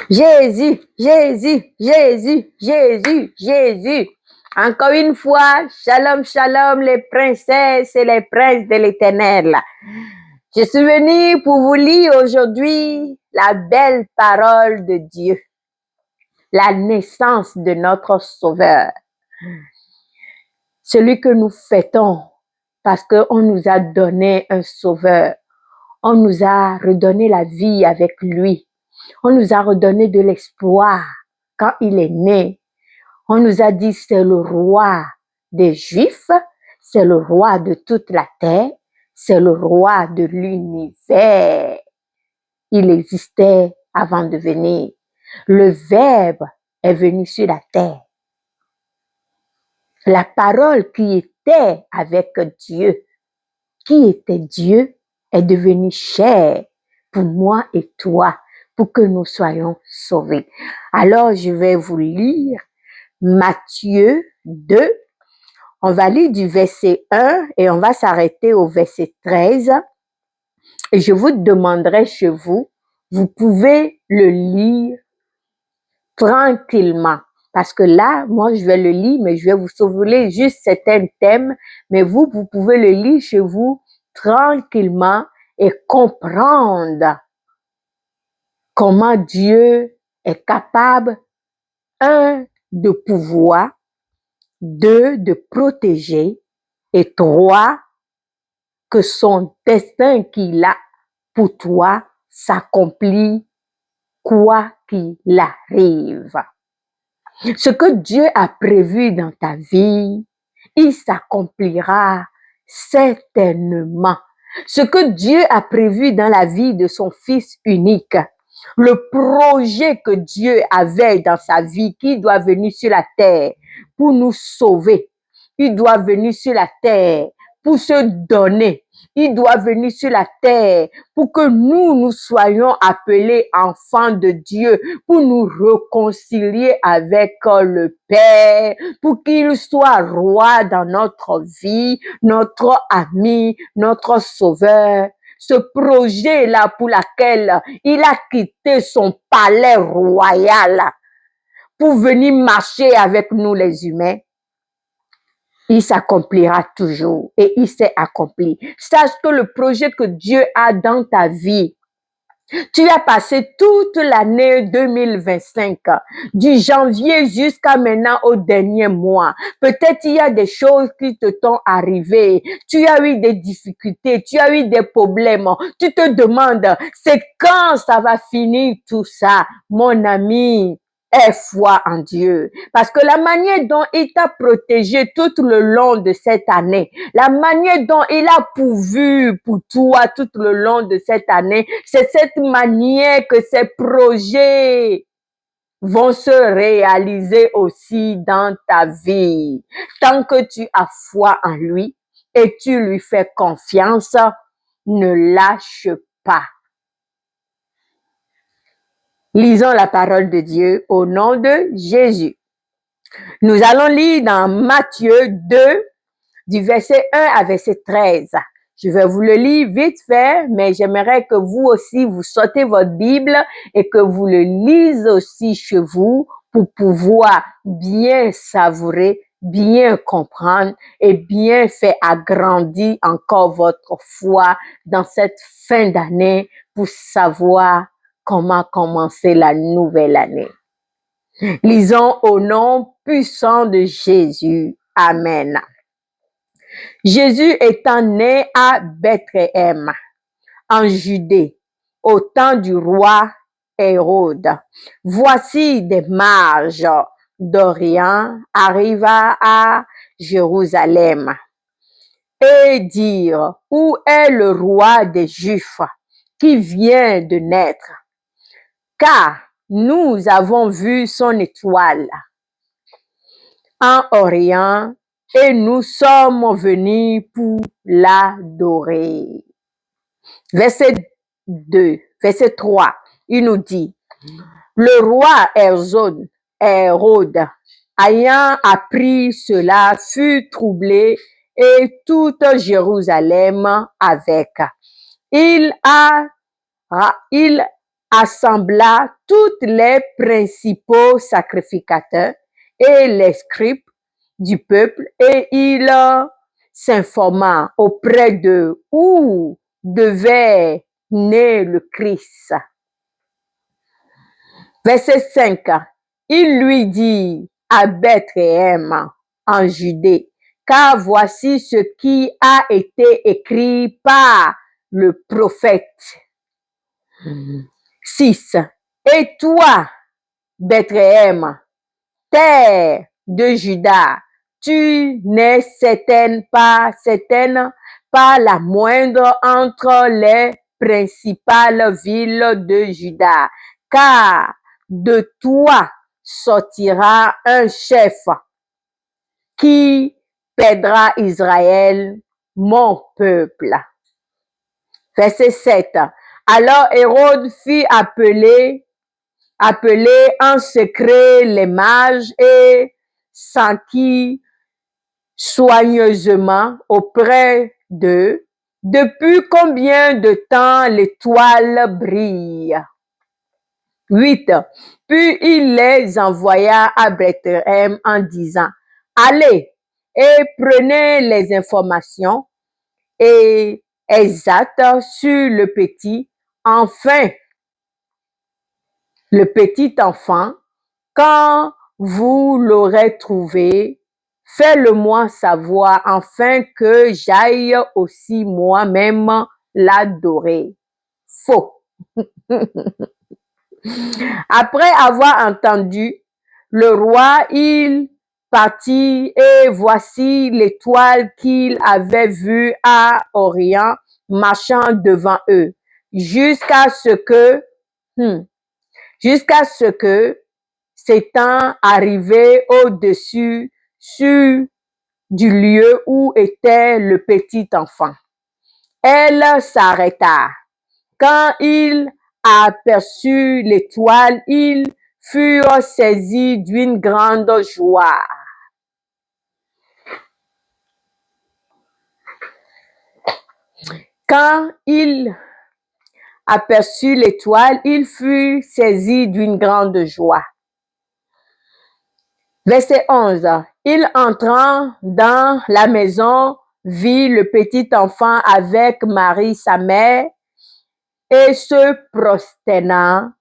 Jésus, Jésus, Jésus, Jésus, Jésus. Encore une fois, shalom, shalom, les princesses et les princes de l'Éternel. Je suis venue pour vous lire aujourd'hui la belle parole de Dieu, la naissance de notre Sauveur, celui que nous fêtons parce qu'on nous a donné un Sauveur, on nous a redonné la vie avec lui, on nous a redonné de l'espoir quand il est né. On nous a dit c'est le roi des Juifs, c'est le roi de toute la terre, c'est le roi de l'univers. Il existait avant de venir. Le Verbe est venu sur la terre. La parole qui était avec Dieu, qui était Dieu, est devenue chair pour moi et toi, pour que nous soyons sauvés. Alors, je vais vous lire Matthieu 2, on va lire du verset 1 et on va s'arrêter au verset 13. Et je vous demanderai chez vous, vous pouvez le lire tranquillement. Parce que là, moi, je vais le lire, mais je vais vous sauver juste certains thèmes. Mais vous pouvez le lire chez vous tranquillement et comprendre comment Dieu est capable, un, de pouvoir, deux, de protéger, et trois, que son destin qu'il a pour toi s'accomplit quoi qu'il arrive. Ce que Dieu a prévu dans ta vie, il s'accomplira certainement. Ce que Dieu a prévu dans la vie de son Fils unique, le projet que Dieu avait dans sa vie, qui doit venir sur la terre pour nous sauver. Il doit venir sur la terre pour se donner. Il doit venir sur la terre pour que nous soyons appelés enfants de Dieu, pour nous réconcilier avec le Père, pour qu'il soit roi dans notre vie, notre ami, notre sauveur. Ce projet-là pour lequel il a quitté son palais royal pour venir marcher avec nous les humains, il s'accomplira toujours et il s'est accompli. Sache que le projet que Dieu a dans ta vie, tu as passé toute l'année 2025, du janvier jusqu'à maintenant au dernier mois. Peut-être il y a des choses qui te sont arrivées. Tu as eu des difficultés, tu as eu des problèmes. Tu te demandes, c'est quand ça va finir tout ça, mon ami? Aie foi en Dieu. Parce que la manière dont il t'a protégé tout le long de cette année, la manière dont il a pourvu pour toi tout le long de cette année, c'est cette manière que ces projets vont se réaliser aussi dans ta vie. Tant que tu as foi en lui et tu lui fais confiance, ne lâche pas. Lisons la parole de Dieu au nom de Jésus. Nous allons lire dans Matthieu 2, du verset 1 à verset 13. Je vais vous le lire vite fait, mais j'aimerais que vous aussi, vous sortez votre Bible et que vous le lisez aussi chez vous pour pouvoir bien savourer, bien comprendre et bien faire agrandir encore votre foi dans cette fin d'année pour savoir comment commencer la nouvelle année. Lisons au nom puissant de Jésus. Amen. Jésus étant né à Bethléem, en Judée, au temps du roi Hérode, voici des mages d'Orient arriva à Jérusalem et dirent, où est le roi des Juifs qui vient de naître? Car nous avons vu son étoile en Orient et nous sommes venus pour l'adorer. Verset 2, verset 3, il nous dit, le roi Hérode, ayant appris cela, fut troublé et toute Jérusalem avec. Il assembla tous les principaux sacrificateurs et les scribes du peuple et il s'informa auprès d'eux où devait naître le Christ. Verset 5. Il lui dit à Bethléem en Judée, car voici ce qui a été écrit par le prophète. 6. Et toi, Bethléem, terre de Juda, tu n'es certaine pas la moindre entre les principales villes de Juda, car de toi sortira un chef qui pèdera Israël, mon peuple. Verset 7. Alors Hérode fit appeler en secret les mages et s'enquit soigneusement auprès d'eux. Depuis combien de temps l'étoile brille? 8. Puis il les envoya à Bethléem en disant, allez et prenez les informations et exactes sur le petit enfant, quand vous l'aurez trouvé, faites-le-moi savoir afin que j'aille aussi moi-même l'adorer. Faux. Après avoir entendu le roi, il partit et voici l'étoile qu'il avait vue à Orient marchant devant eux jusqu'à ce que s'étant arrivé au-dessus du lieu où était le petit enfant. Elle s'arrêta. Quand il aperçut l'étoile, ils furent saisis d'une grande joie. Quand il aperçut l'étoile, il fut saisi d'une grande joie. Verset 11. Il entrant dans la maison, vit le petit enfant avec Marie, sa mère, et se prosternant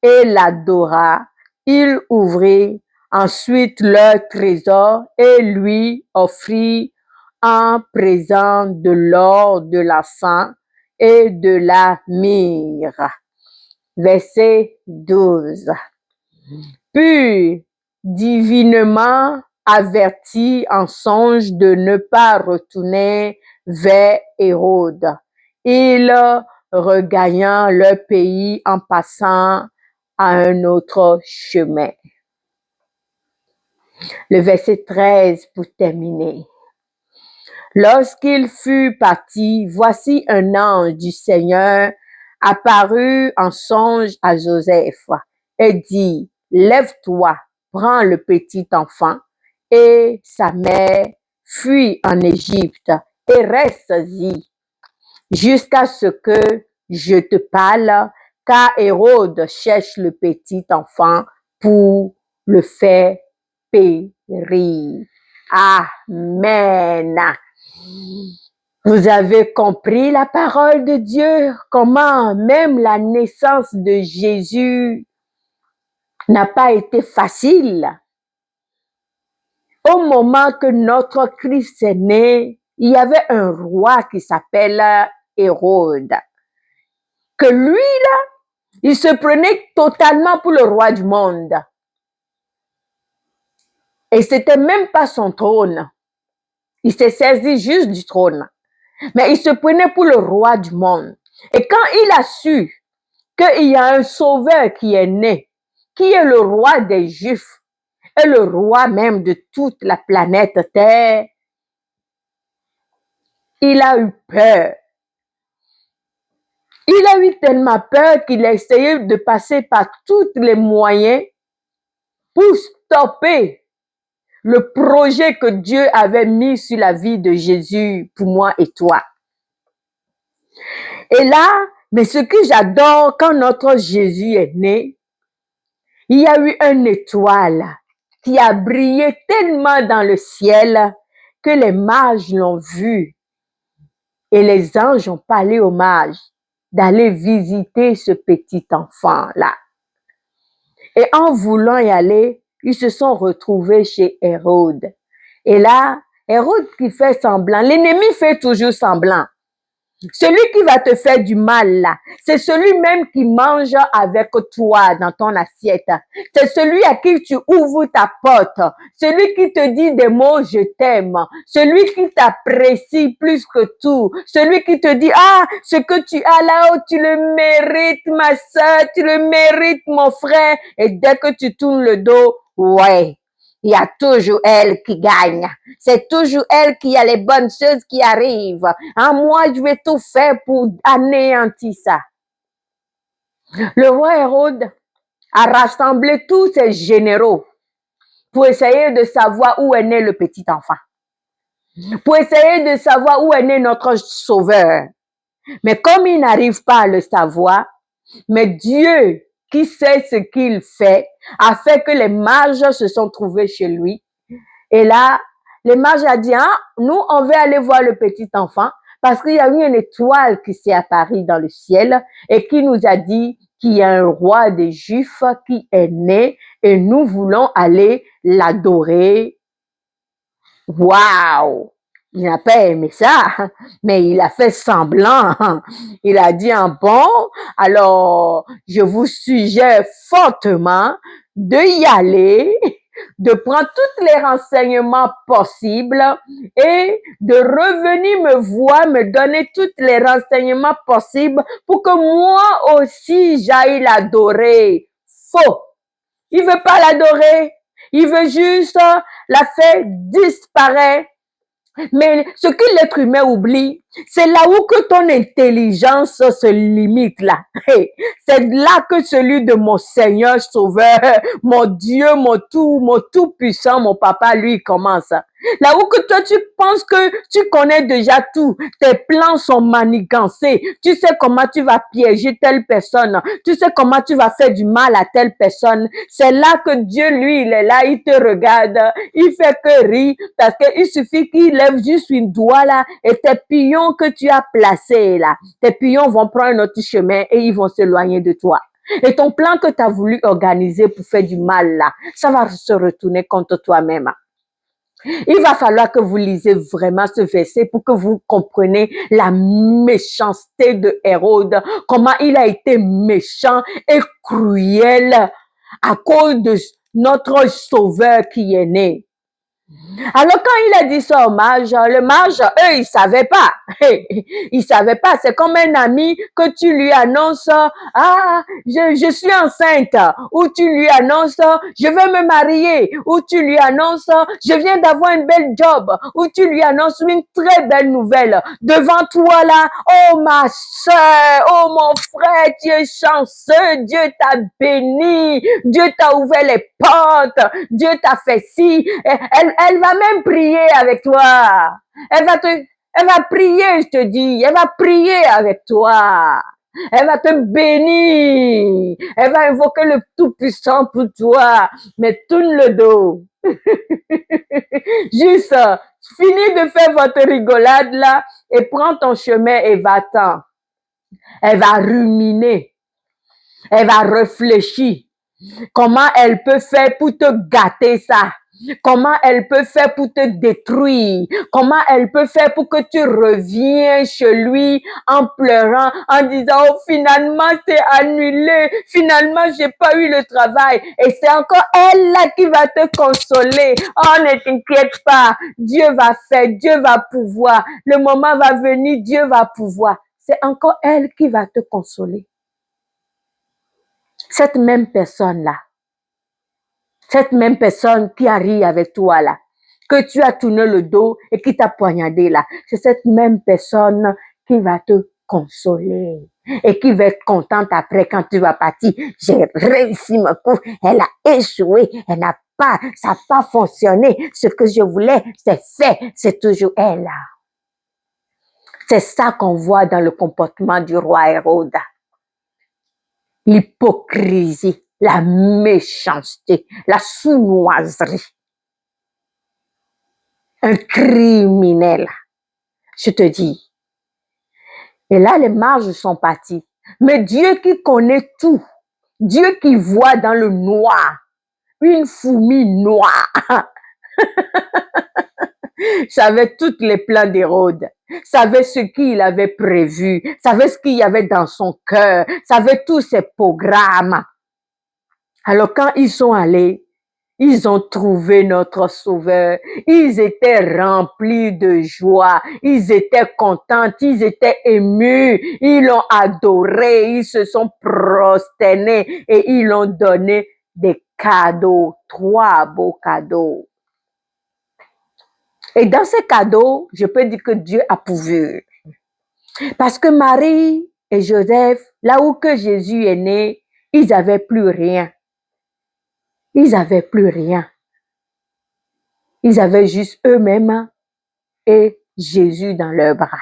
et l'adora. Il ouvrit ensuite leur trésor et lui offrit en présent de l'or, de l'encens et de la myrrhe. Verset 12. Puis, divinement averti en songe de ne pas retourner vers Hérode, ils regagnant leur pays en passant à un autre chemin. Le verset 13 pour terminer. Lorsqu'il fut parti, voici un ange du Seigneur apparut en songe à Joseph et dit, lève-toi, prends le petit enfant et sa mère, fuis en Égypte et reste-y jusqu'à ce que je te parle, car Hérode cherche le petit enfant pour le faire périr. Amen. Vous avez compris la parole de Dieu, comment même la naissance de Jésus n'a pas été facile. Au moment que notre Christ est né, il y avait un roi qui s'appelle Hérode. Que lui, là, il se prenait totalement pour le roi du monde. Et c'était même pas son trône. Il s'est saisi juste du trône. Mais il se prenait pour le roi du monde. Et quand il a su qu'il y a un sauveur qui est né, qui est le roi des Juifs, et le roi même de toute la planète Terre, il a eu peur. Il a eu tellement peur qu'il a essayé de passer par tous les moyens pour stopper le projet que Dieu avait mis sur la vie de Jésus pour moi et toi. Et là, Mais ce que j'adore, quand notre Jésus est né, il y a eu une étoile qui a brillé tellement dans le ciel que les mages l'ont vu. Et les anges ont parlé aux mages d'aller visiter ce petit enfant-là. Et en voulant y aller, ils se sont retrouvés chez Hérode. Et là, Hérode qui fait semblant, l'ennemi fait toujours semblant. Celui qui va te faire du mal là, c'est celui-même qui mange avec toi dans ton assiette. C'est celui à qui tu ouvres ta porte. Celui qui te dit des mots je t'aime. Celui qui t'apprécie plus que tout. Celui qui te dit ce que tu as là-haut, tu le mérites ma soeur, tu le mérites mon frère. Et dès que tu tournes le dos, ouais. Il y a toujours elle qui gagne. C'est toujours elle qui a les bonnes choses qui arrivent. Moi, je vais tout faire pour anéantir ça. Le roi Hérode a rassemblé tous ses généraux pour essayer de savoir où est né le petit enfant. Pour essayer de savoir où est né notre sauveur. Mais comme il n'arrive pas à le savoir, mais Dieu qui sait ce qu'il fait, a fait que les mages se sont trouvés chez lui. Et là, les mages ont dit, nous, on veut aller voir le petit enfant parce qu'il y a eu une étoile qui s'est apparue dans le ciel et qui nous a dit qu'il y a un roi des Juifs qui est né et nous voulons aller l'adorer. Waouh! Il n'a pas aimé ça, mais il a fait semblant. Il a dit bon, alors je vous suggère fortement de y aller, de prendre tous les renseignements possibles et de revenir me voir, me donner tous les renseignements possibles pour que moi aussi j'aille l'adorer. Faux! Il veut pas l'adorer, il veut juste la faire disparaître. Mais ce que l'être humain oublie, c'est là où que ton intelligence se limite là. C'est là que celui de mon Seigneur Sauveur, mon Dieu, mon tout puissant, mon papa, lui, commence. Là où que toi, tu penses que tu connais déjà tout. Tes plans sont manigancés. Tu sais comment tu vas piéger telle personne. Tu sais comment tu vas faire du mal à telle personne. C'est là que Dieu, lui, il est là, il te regarde. Il fait que rire parce qu'il suffit qu'il lève juste une doigt là et tes pions que tu as placés là, tes pions vont prendre un autre chemin et ils vont s'éloigner de toi. Et ton plan que tu as voulu organiser pour faire du mal là, ça va se retourner contre toi-même. Il va falloir que vous lisez vraiment ce verset pour que vous compreniez la méchanceté de Hérode, comment il a été méchant et cruel à cause de notre sauveur qui est né. Alors quand il a dit ça au mage, le mage, eux, ils savaient pas. Ils savaient pas. C'est comme un ami que tu lui annonces, je suis enceinte. Ou tu lui annonces, je vais me marier. Ou tu lui annonces, je viens d'avoir une belle job. Ou tu lui annonces une très belle nouvelle. Devant toi là, oh ma soeur, oh mon frère, tu es chanceux. Dieu t'a béni. Dieu t'a ouvert les portes. Dieu t'a fait ci. Elle va même prier avec toi. Elle va prier, je te dis. Elle va prier avec toi. Elle va te bénir. Elle va invoquer le Tout-Puissant pour toi. Mais tourne le dos. Juste, finis de faire votre rigolade là et prends ton chemin et va-t'en. Elle va ruminer. Elle va réfléchir. Comment elle peut faire pour te gâter ça? Comment elle peut faire pour te détruire? Comment elle peut faire pour que tu reviens chez lui en pleurant, en disant, oh, finalement, c'est annulé. Finalement, j'ai pas eu le travail. Et c'est encore elle là qui va te consoler. Oh, ne t'inquiète pas. Dieu va faire, Dieu va pouvoir. Le moment va venir, Dieu va pouvoir. C'est encore elle qui va te consoler. Cette même personne-là, cette même personne qui a ri avec toi là, que tu as tourné le dos et qui t'a poignardé là, c'est cette même personne qui va te consoler et qui va être contente après quand tu vas partir. J'ai réussi mon coup, elle a échoué, elle n'a pas, ça n'a pas fonctionné. Ce que je voulais, c'est fait, c'est toujours elle là. C'est ça qu'on voit dans le comportement du roi Hérode. L'hypocrisie, la méchanceté, la sournoiserie. Un criminel, je te dis. Et là, les mages sont partis. Mais Dieu qui connaît tout, Dieu qui voit dans le noir, une fourmi noire, savait tous les plans d'Hérode, savait ce qu'il avait prévu, savait ce qu'il y avait dans son cœur, savait tous ses programmes. Alors quand ils sont allés, ils ont trouvé notre Sauveur. Ils étaient remplis de joie. Ils étaient contents. Ils étaient émus. Ils l'ont adoré. Ils se sont prosternés et ils l'ont donné des cadeaux. 3 beaux cadeaux. Et dans ces cadeaux, je peux dire que Dieu a pourvu. Parce que Marie et Joseph, là où que Jésus est né, ils n'avaient plus rien. Ils n'avaient plus rien. Ils avaient juste eux-mêmes et Jésus dans leurs bras.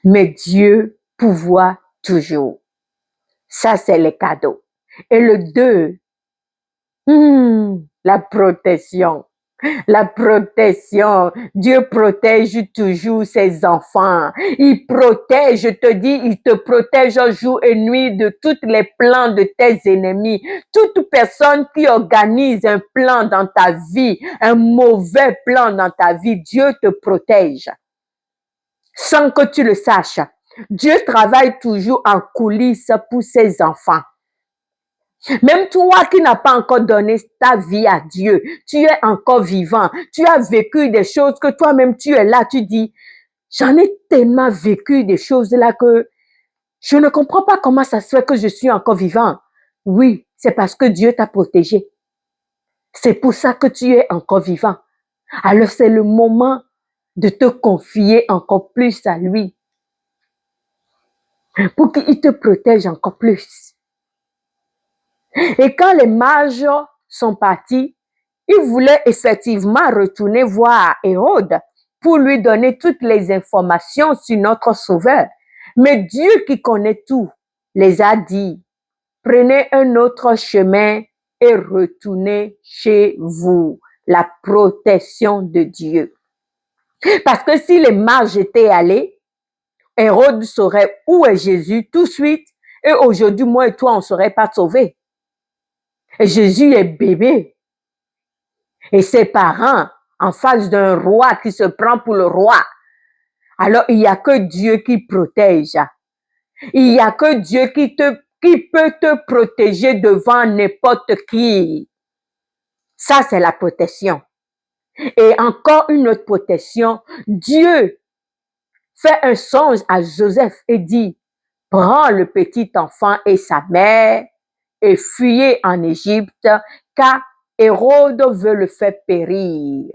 Mais Dieu pourvoit toujours. Ça, c'est les cadeaux. Et le 2, la protection. La protection. Dieu protège toujours ses enfants. Il protège, je te dis, il te protège jour et nuit de tous les plans de tes ennemis. Toute personne qui organise un plan dans ta vie, un mauvais plan dans ta vie, Dieu te protège. Sans que tu le saches. Dieu travaille toujours en coulisses pour ses enfants. Même toi qui n'as pas encore donné ta vie à Dieu, tu es encore vivant. Tu as vécu des choses que toi-même tu es là, tu dis, j'en ai tellement vécu des choses là que je ne comprends pas comment ça se fait que je suis encore vivant. Oui, c'est parce que Dieu t'a protégé. C'est pour ça que tu es encore vivant. Alors c'est le moment de te confier encore plus à lui pour qu'il te protège encore plus. Et quand les mages sont partis, ils voulaient effectivement retourner voir Hérode pour lui donner toutes les informations sur notre Sauveur. Mais Dieu qui connaît tout les a dit, prenez un autre chemin et retournez chez vous. La protection de Dieu. Parce que si les mages étaient allés, Hérode saurait où est Jésus tout de suite. Et aujourd'hui, moi et toi, on ne serait pas sauvés. Et Jésus est bébé. Et ses parents, en face d'un roi qui se prend pour le roi. Alors, il n'y a que Dieu qui protège. Il n'y a que Dieu qui peut te protéger devant n'importe qui. Ça, c'est la protection. Et encore une autre protection. Dieu fait un songe à Joseph et dit, prends le petit enfant et sa mère et fuyez en Égypte, car Hérode veut le faire périr.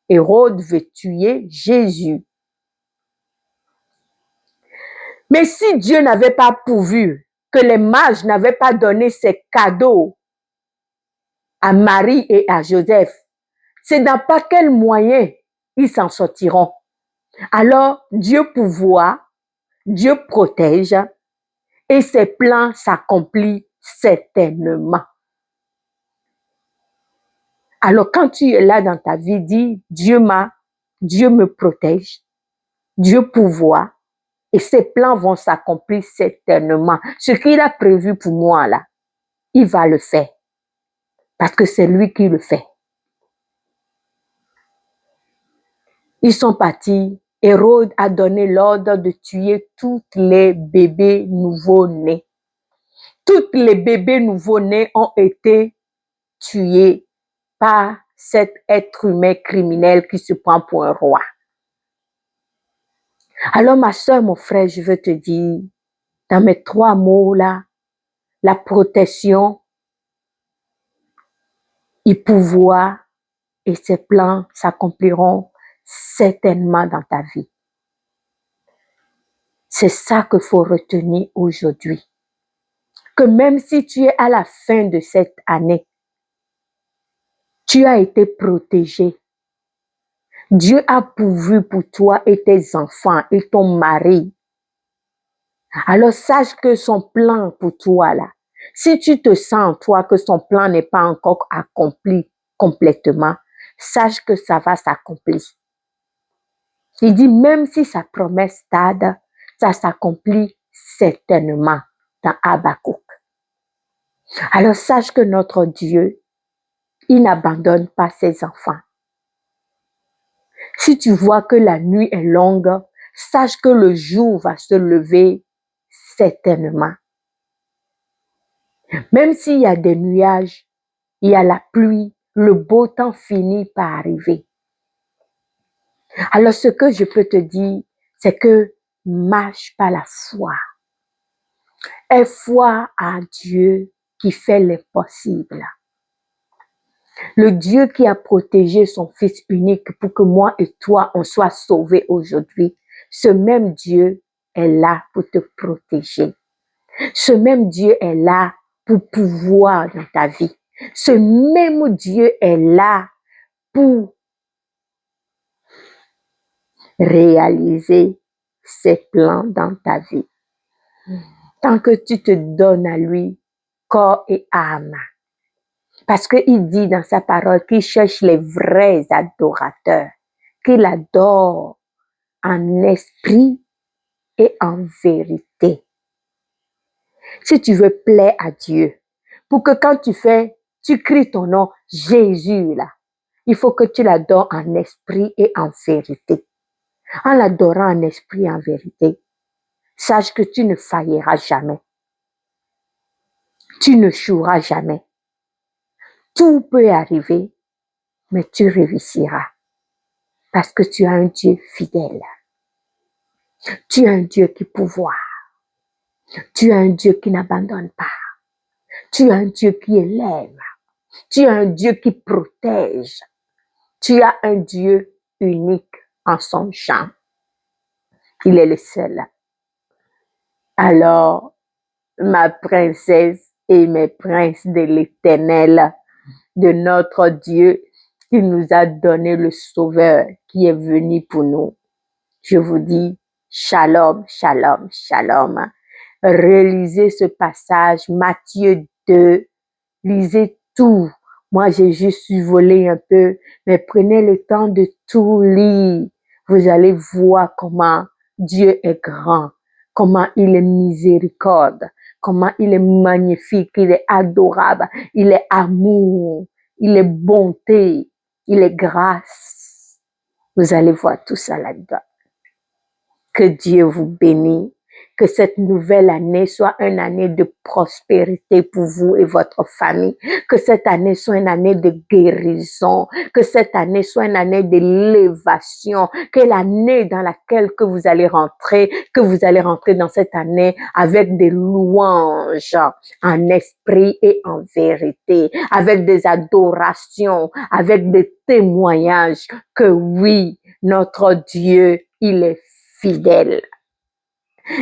Hérode veut tuer Jésus. Mais si Dieu n'avait pas pourvu, que les mages n'avaient pas donné ces cadeaux à Marie et à Joseph, c'est dans pas quel moyen ils s'en sortiront. Alors, Dieu pourvoit, Dieu protège et ses plans s'accomplissent certainement. Alors, quand tu es là dans ta vie, dis, Dieu me protège, Dieu pourvoit, et ses plans vont s'accomplir certainement. Ce qu'il a prévu pour moi, là, il va le faire. Parce que c'est lui qui le fait. Ils sont partis. Hérode a donné l'ordre de tuer tous les bébés nouveau-nés. Tous les bébés nouveau-nés ont été tués par cet être humain criminel qui se prend pour un roi. Alors ma soeur, mon frère, je veux te dire, dans mes 3 mots là, la protection, il pourvoit et ses plans s'accompliront certainement dans ta vie. C'est ça qu'il faut retenir aujourd'hui. Que même si tu es à la fin de cette année, tu as été protégé. Dieu a pourvu pour toi et tes enfants et ton mari. Alors sache que son plan pour toi là, si tu te sens toi que son plan n'est pas encore accompli complètement, sache que ça va s'accomplir. Il dit même si sa promesse tarde, ça s'accomplit certainement dans Habakkuk. Alors sache que notre Dieu, il n'abandonne pas ses enfants. Si tu vois que la nuit est longue, sache que le jour va se lever certainement. Même s'il y a des nuages, il y a la pluie, le beau temps finit par arriver. Alors ce que je peux te dire, c'est que marche par la foi. Aie foi à Dieu qui fait l'impossible. Le Dieu qui a protégé son Fils unique pour que moi et toi, on soit sauvés aujourd'hui. Ce même Dieu est là pour te protéger. Ce même Dieu est là pour pouvoir dans ta vie. Ce même Dieu est là pour réaliser ses plans dans ta vie. Tant que tu te donnes à lui, corps et âme. Parce qu'il dit dans sa parole qu'il cherche les vrais adorateurs, qu'il adore en esprit et en vérité. Si tu veux plaire à Dieu, pour que quand tu cries ton nom, Jésus là, il faut que tu l'adores en esprit et en vérité. En l'adorant en esprit et en vérité, sache que tu ne failliras jamais. Tu ne échoueras jamais. Tout peut arriver, mais tu réussiras. Parce que tu as un Dieu fidèle. Tu as un Dieu qui pourvoit. Tu as un Dieu qui n'abandonne pas. Tu as un Dieu qui élève. Tu as un Dieu qui protège. Tu as un Dieu unique en son genre. Il est le seul. Alors, ma princesse et mes princes de l'Éternel, de notre Dieu qui nous a donné le Sauveur qui est venu pour nous. Je vous dis shalom, shalom, shalom. Relisez ce passage, Matthieu 2, lisez tout. Moi, j'ai juste survolé un peu, mais prenez le temps de tout lire. Vous allez voir comment Dieu est grand, comment il est miséricorde, comment il est magnifique, il est adorable, il est amour, il est bonté, il est grâce. Vous allez voir tout ça là-dedans. Que Dieu vous bénisse. Que cette nouvelle année soit une année de prospérité pour vous et votre famille. Que cette année soit une année de guérison. Que cette année soit une année d'élévation. Que l'année dans laquelle que vous allez rentrer dans cette année avec des louanges en esprit et en vérité. Avec des adorations, avec des témoignages que oui, notre Dieu, il est fidèle.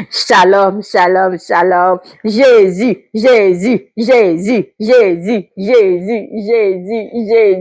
Shalom, shalom, shalom. Jésus, Jésus, Jésus, Jésus, Jésus, Jésus, Jésus.